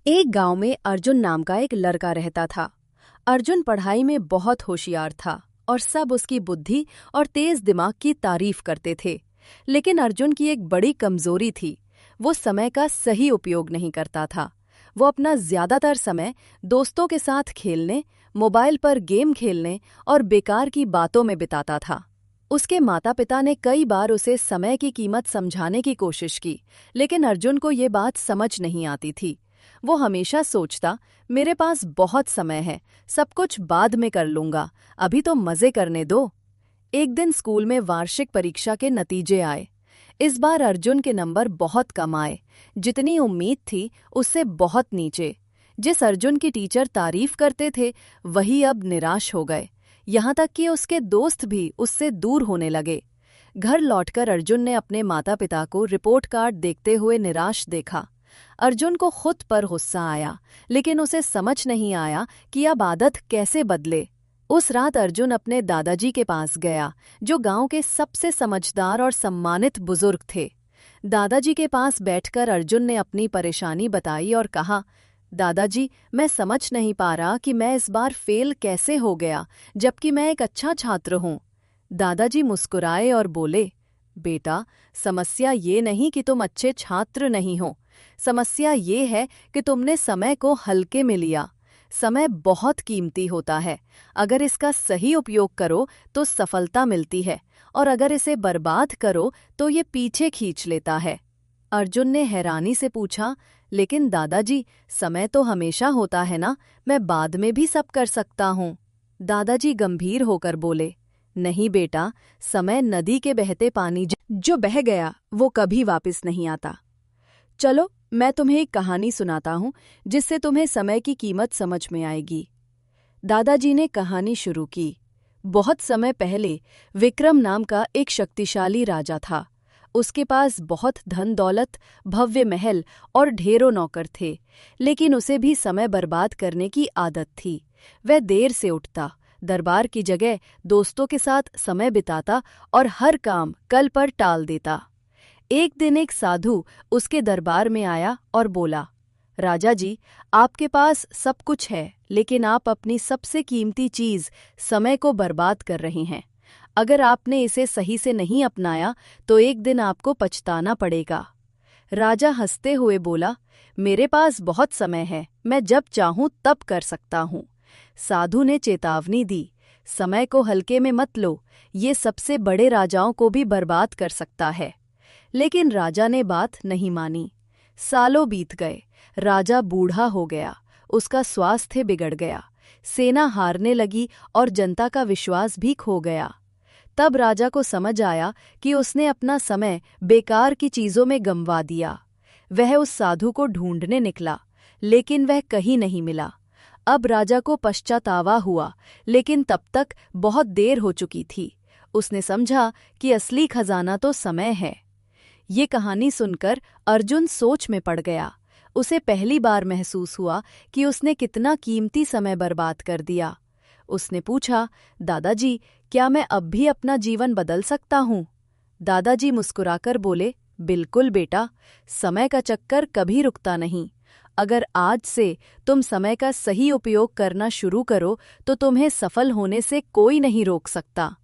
एक गांव में अर्जुन नाम का एक लड़का रहता था। अर्जुन पढ़ाई में बहुत होशियार था और सब उसकी बुद्धि और तेज दिमाग की तारीफ करते थे। लेकिन अर्जुन की एक बड़ी कमजोरी थी। वो समय का सही उपयोग नहीं करता था। वो अपना ज्यादातर समय दोस्तों के साथ खेलने, मोबाइल पर गेम खेलने और बेकार की बातों में बिताता था। उसके माता पिता ने कई बार उसे समय की कीमत समझाने की कोशिश की, लेकिन अर्जुन को ये बात समझ नहीं आती थी। वो हमेशा सोचता, मेरे पास बहुत समय है, सब कुछ बाद में कर लूंगा, अभी तो मजे करने दो। एक दिन स्कूल में वार्षिक परीक्षा के नतीजे आए। इस बार अर्जुन के नंबर बहुत कम आए। जितनी उम्मीद थी उससे बहुत नीचे। जिस अर्जुन की टीचर तारीफ करते थे वही अब निराश हो गए। यहाँ तक कि उसके दोस्त भी उससे दूर होने लगे। घर लौटकर अर्जुन ने अपने माता पिता को रिपोर्ट कार्ड देखते हुए निराश देखा। अर्जुन को खुद पर गुस्सा आया, लेकिन उसे समझ नहीं आया कि अब आदत कैसे बदले। उस रात अर्जुन अपने दादाजी के पास गया, जो गांव के सबसे समझदार और सम्मानित बुजुर्ग थे। दादाजी के पास बैठकर अर्जुन ने अपनी परेशानी बताई और कहा, दादाजी, मैं समझ नहीं पा रहा कि मैं इस बार फेल कैसे हो गया, जबकि मैं एक अच्छा छात्र हूँ। दादाजी मुस्कुराए और बोले, बेटा, समस्या ये नहीं कि तुम अच्छे छात्र नहीं हो। समस्या ये है कि तुमने समय को हल्के में लिया। समय बहुत कीमती होता है। अगर इसका सही उपयोग करो तो सफलता मिलती है, और अगर इसे बर्बाद करो तो ये पीछे खींच लेता है। अर्जुन ने हैरानी से पूछा, लेकिन दादाजी, समय तो हमेशा होता है ना, मैं बाद में भी सब कर सकता हूँ। दादाजी गंभीर होकर बोले, नहीं बेटा, समय नदी के बहते पानी जो बह गया वो कभी वापस नहीं आता। चलो, मैं तुम्हें एक कहानी सुनाता हूँ जिससे तुम्हें समय की कीमत समझ में आएगी। दादाजी ने कहानी शुरू की। बहुत समय पहले विक्रम नाम का एक शक्तिशाली राजा था। उसके पास बहुत धन दौलत, भव्य महल और ढेरों नौकर थे, लेकिन उसे भी समय बर्बाद करने की आदत थी। वह देर से उठता, दरबार की जगह दोस्तों के साथ समय बिताता और हर काम कल पर टाल देता। एक दिन एक साधु उसके दरबार में आया और बोला, राजा जी, आपके पास सब कुछ है, लेकिन आप अपनी सबसे कीमती चीज समय को बर्बाद कर रहे हैं। अगर आपने इसे सही से नहीं अपनाया तो एक दिन आपको पछताना पड़ेगा। राजा हंसते हुए बोला, मेरे पास बहुत समय है, मैं जब चाहूं तब कर सकता हूं। साधु ने चेतावनी दी, समय को हल्के में मत लो, ये सबसे बड़े राजाओं को भी बर्बाद कर सकता है। लेकिन राजा ने बात नहीं मानी। सालों बीत गए, राजा बूढ़ा हो गया, उसका स्वास्थ्य बिगड़ गया, सेना हारने लगी और जनता का विश्वास भी खो गया। तब राजा को समझ आया कि उसने अपना समय बेकार की चीजों में गंवा दिया। वह उस साधु को ढूंढने निकला, लेकिन वह कहीं नहीं मिला। अब राजा को पश्चातावा हुआ, लेकिन तब तक बहुत देर हो चुकी थी। उसने समझा कि असली खजाना तो समय है। ये कहानी सुनकर अर्जुन सोच में पड़ गया। उसे पहली बार महसूस हुआ कि उसने कितना कीमती समय बर्बाद कर दिया। उसने पूछा, दादाजी, क्या मैं अब भी अपना जीवन बदल सकता हूँ? दादाजी मुस्कुराकर बोले, बिल्कुल बेटा, समय का चक्कर कभी रुकता नहीं। अगर आज से तुम समय का सही उपयोग करना शुरू करो तो तुम्हें सफल होने से कोई नहीं रोक सकता।